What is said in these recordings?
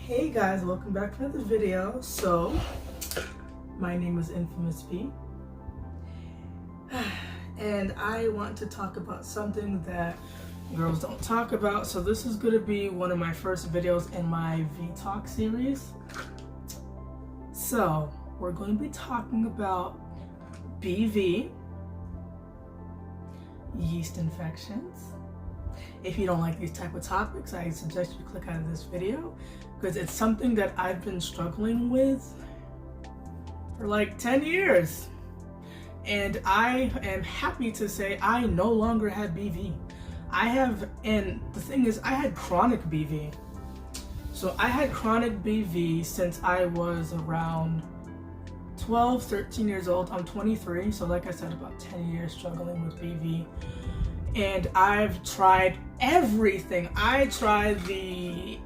Hey guys, welcome back to another video. So, my name is Infamous P, and I want to talk about something that girls don't talk about. So this is going to be one of my first videos in my V-Talk series. So, we're going to be talking about BV, yeast infections. If you don't like these type of topics, I suggest you click out of this video because it's something that I've been struggling with for like 10 years. And I am happy to say I no longer have BV. And the thing is, I had chronic BV. So I had chronic BV since I was around 12, 13 years old. I'm 23, so like I said, about 10 years struggling with BV. And I've tried everything. I tried the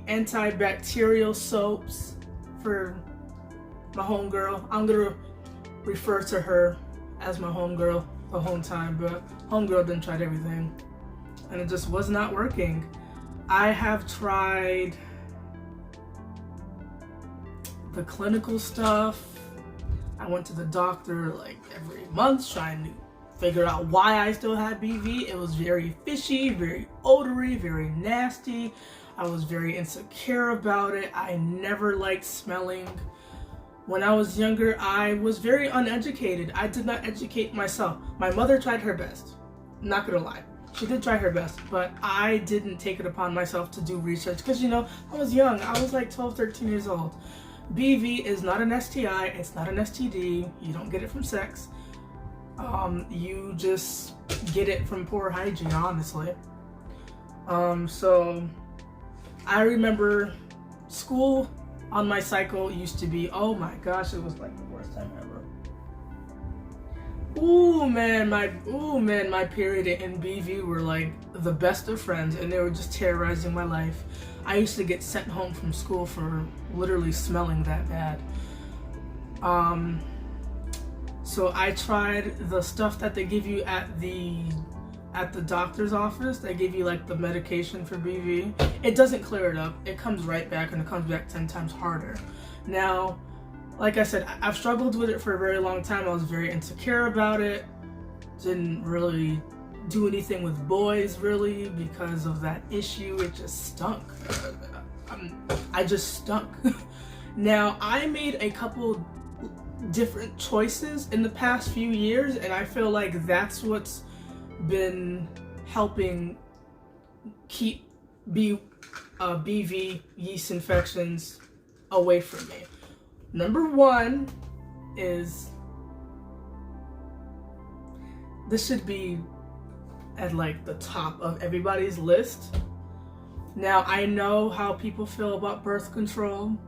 antibacterial soaps for my homegirl. I'm gonna refer to her as my homegirl the whole time, but homegirl done tried everything, and it just was not working. I have tried the clinical stuff. I went to the doctor like every month trying to figure out why I still had BV. It was very fishy, very odory, very nasty. I was very insecure about it. I never liked smelling. When I was younger, I was very uneducated. I did not educate myself. My mother tried her best. Not gonna lie. She did try her best, but I didn't take it upon myself to do research because, you know, I was young. I was like 12, 13 years old. BV is not an STI, it's not an STD, you don't get it from sex. You just get it from poor hygiene, honestly. So I remember school on my cycle used to be, oh my gosh, it was like the worst time ever. My period and BV were like the best of friends, and they were just terrorizing my life. I used to get sent home from school for literally smelling that bad. So I tried the stuff that they give you at the doctor's office. They give you like the medication for BV. It doesn't clear it up. It comes right back, and it comes back 10 times harder. Now, like I said, I've struggled with it for a very long time. I was very insecure about it. Didn't really do anything with boys really because of that issue. It just stunk. I just stunk. Now, I made a couple different choices in the past few years, and I feel like that's what's been helping keep BV yeast infections away from me. Number one is, this should be at like the top of everybody's list. Now, I know how people feel about birth control.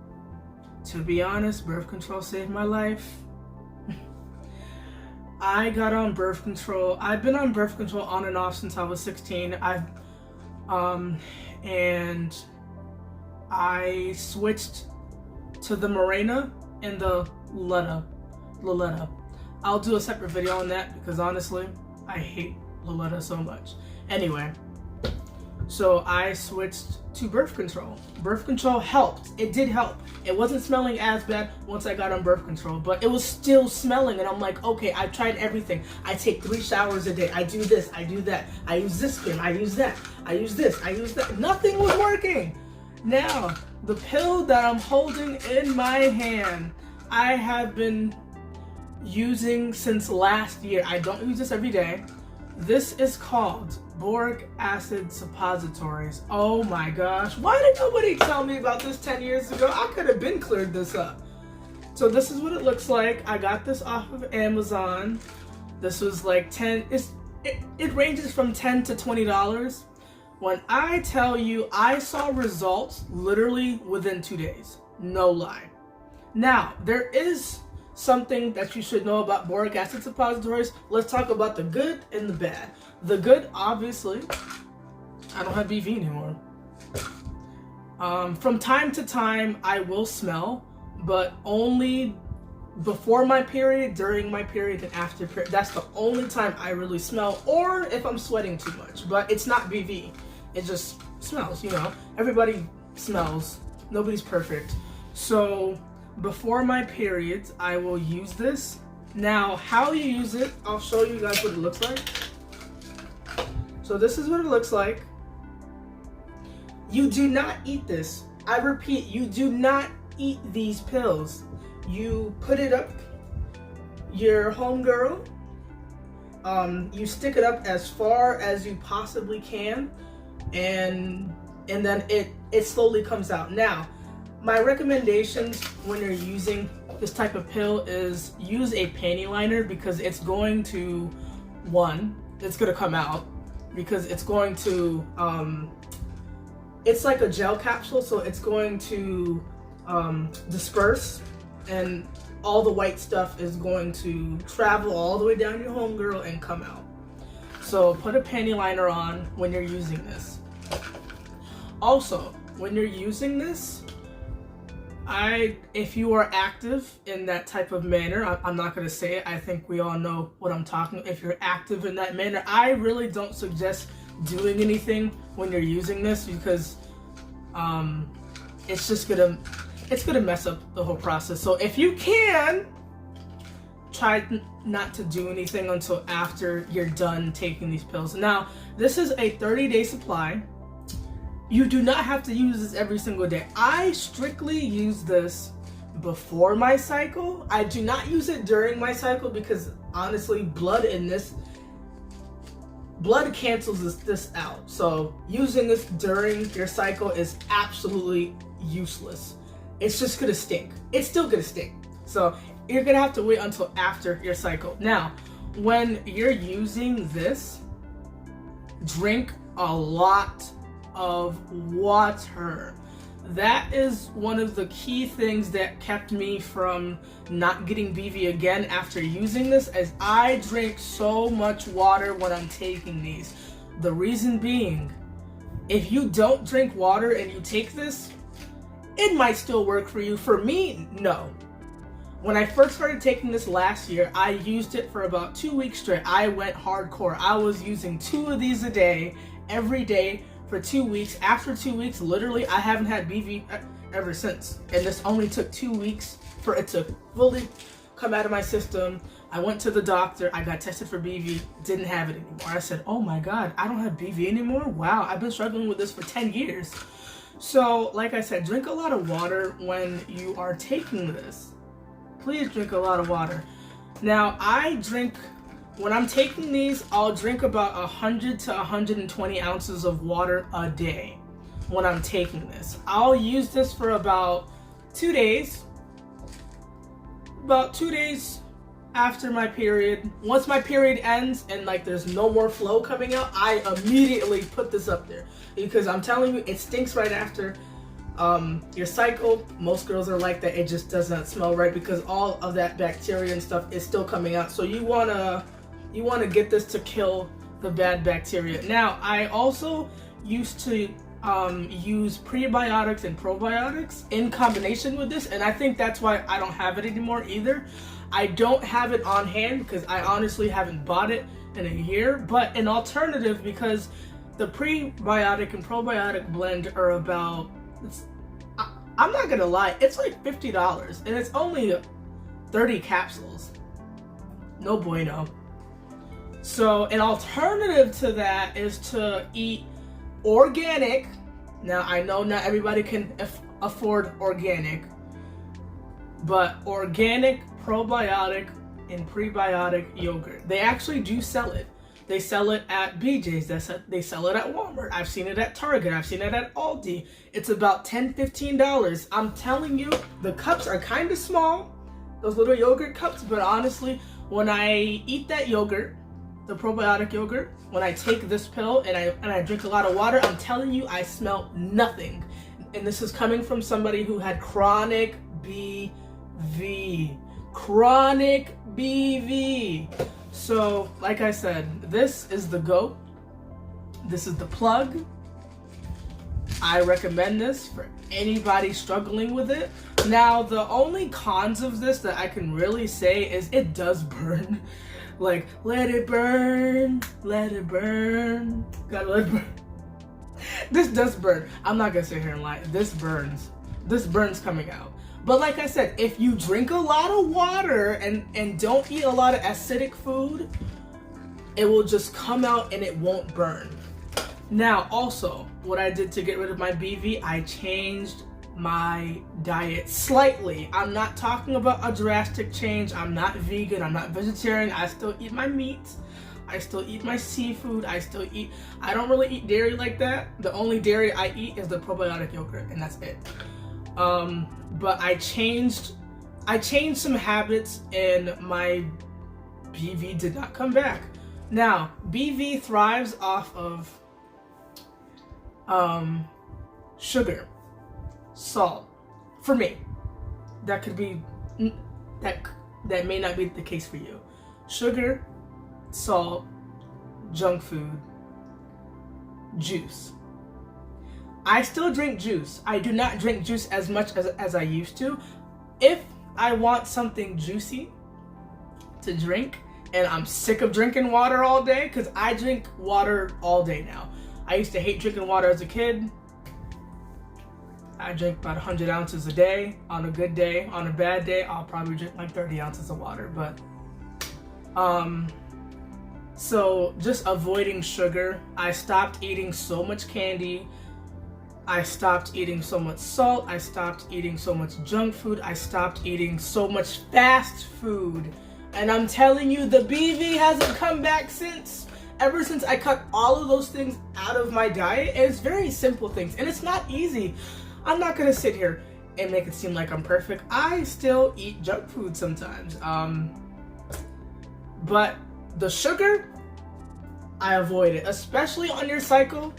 To be honest, birth control saved my life. I got on birth control. I've been on birth control on and off since I was 16. And I switched to the Mirena and the Loletta. I'll do a separate video on that because honestly, I hate Loletta so much. Anyway, so I switched to birth control. Birth control helped. It did help. It wasn't smelling as bad once I got on birth control, but it was still smelling, and I'm like, okay, I've tried everything. I take 3 showers a day. I do this, I do that. I use this cream, I use that. I use this, I use that. Nothing was working. Now, the pill that I'm holding in my hand, I have been using since last year. I don't use this every day. This is called BORIC ACID SUPPOSITORIES. Oh my gosh, why did nobody tell me about this 10 years ago? I could have been cleared this up. So this is what it looks like. I got this off of Amazon. This was like it ranges from $10 to $20. When I tell you, I saw results literally within 2 days. No lie. Now, there is something that you should know about boric acid suppositories. Let's talk about the good and the bad. The good, obviously, I don't have BV anymore. From time to time, I will smell, but only before my period, during my period, and after period. That's the only time I really smell, or if I'm sweating too much. But it's not BV. It's just smells, you know. Everybody smells. Nobody's perfect. So before my periods, I will use this. Now, how you use it, I'll show you guys what it looks like. So this is what it looks like. You do not eat this. I repeat, you do not eat these pills. You put it up your Homegirl. You stick it up as far as you possibly can, and then it slowly comes out. Now, my recommendations when you're using this type of pill is use a panty liner, because it's going to, it's going to come out, because it's going to, it's like a gel capsule, so it's going to disperse, and all the white stuff is going to travel all the way down your Homegirl and come out. So put a panty liner on when you're using this. Also, when you're using this, if you are active in that type of manner, I'm not going to say it, I think we all know what I'm talking about. If you're active in that manner, I really don't suggest doing anything when you're using this, because it's gonna mess up the whole process. So if you can, try not to do anything until after you're done taking these pills. Now, this is a 30-day supply. You do not have to use this every single day. I strictly use this before my cycle. I do not use it during my cycle, because honestly, blood cancels this out. So using this during your cycle is absolutely useless. It's just gonna stink. It's still gonna stink. So you're gonna have to wait until after your cycle. Now, when you're using this, drink a lot of water. That is one of the key things that kept me from not getting BV again after using this, as I drink so much water when I'm taking these. The reason being, if you don't drink water and you take this, it might still work for you. For me, no. When I first started taking this last year, I used it for about 2 weeks straight. I went hardcore. I was using 2 of these a day, every day, for 2 weeks. After 2 weeks, literally, I haven't had BV ever since. And this only took 2 weeks for it to fully come out of my system. I went to the doctor. I got tested for BV. Didn't have it anymore. I said, oh my God, I don't have BV anymore? Wow, I've been struggling with this for 10 years. So, like I said, drink a lot of water when you are taking this. Please drink a lot of water. Now, when I'm taking these, I'll drink about 100 to 120 ounces of water a day when I'm taking this. I'll use this for about 2 days. About 2 days after my period. Once my period ends and like there's no more flow coming out, I immediately put this up there, because I'm telling you, it stinks right after your cycle. Most girls are like that. It just does not smell right, because all of that bacteria and stuff is still coming out. So you wanna get this to kill the bad bacteria. Now, I also used to use prebiotics and probiotics in combination with this, and I think that's why I don't have it anymore either. I don't have it on hand because I honestly haven't bought it in a year, but an alternative, because the prebiotic and probiotic blend are about, I'm not gonna lie, it's like $50, and it's only 30 capsules. No bueno. So an alternative to that is to eat organic. Now, I know not everybody can afford organic, but organic probiotic and prebiotic yogurt. They actually do sell it. They sell it at BJ's. They sell it at Walmart. I've seen it at Target. I've seen it at Aldi. It's about $10, $15. I'm telling you, the cups are kind of small, those little yogurt cups, but honestly, when I eat that yogurt, the probiotic yogurt, when I take this pill and I drink a lot of water, I'm telling you, I smell nothing. And this is coming from somebody who had chronic BV. Chronic BV. So, like I said, this is the GOAT. This is the plug. I recommend this for anybody struggling with it. Now, the only cons of this that I can really say is it does burn. Like, let it burn, let it burn, gotta let it burn. This does burn. I'm not gonna sit here and lie. This burns. This burns coming out. But like I said, if you drink a lot of water and don't eat a lot of acidic food, it will just come out and it won't burn. Now, also, what I did to get rid of my BV, I changed my diet slightly. I'm not talking about a drastic change. I'm not vegan. I'm not vegetarian. I still eat my meat. I still eat my seafood. I don't really eat dairy like that. The only dairy I eat is the probiotic yogurt, and that's it. But I changed some habits, and my BV did not come back. Now, BV thrives off of sugar, salt. For me, that could be that may not be the case for you. Sugar, salt, junk food, juice. I still drink juice. I do not drink juice as much as I used to. If I want something juicy to drink and I'm sick of drinking water all day, because I drink water all day now. I used to hate drinking water as a kid. I drink about 100 ounces a day on a good day. On a bad day, I'll probably drink like 30 ounces of water. But so just avoiding sugar. I stopped eating so much candy. I stopped eating so much salt. I stopped eating so much junk food. I stopped eating so much fast food. And I'm telling you, the BV hasn't come back since. Ever since I cut all of those things out of my diet. It's very simple things, and it's not easy. I'm not gonna sit here and make it seem like I'm perfect. I still eat junk food sometimes. But the sugar, I avoid it, especially on your cycle.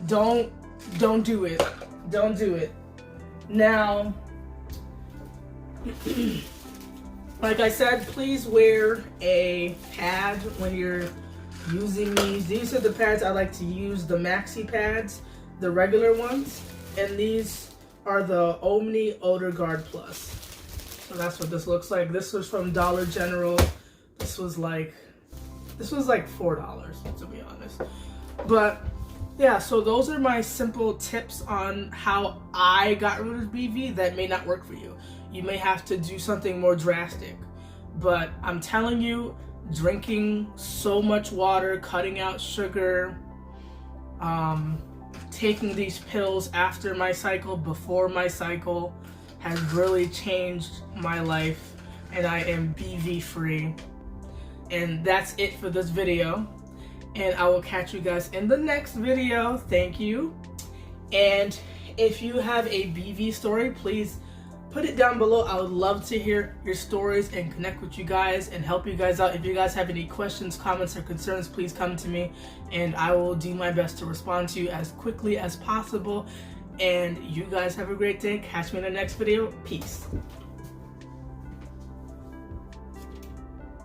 Don't do it. Don't do it. Now, like I said, please wear a pad when you're using these. These are the pads I like to use, the maxi pads, the regular ones, and these are the Omni Odor Guard Plus. So that's what this looks like. This was from Dollar General. This was like $4, to be honest. But yeah, so those are my simple tips on how I got rid of BV that may not work for you. You may have to do something more drastic. But I'm telling you, drinking so much water, cutting out sugar, taking these pills after my cycle, before my cycle, has really changed my life, and I am BV free. And that's it for this video, and I will catch you guys in the next video. Thank you. And if you have a BV story, please put it down below. I would love to hear your stories and connect with you guys and help you guys out. If you guys have any questions, comments, or concerns, please come to me, and I will do my best to respond to you as quickly as possible. And you guys have a great day. Catch me in the next video. Peace.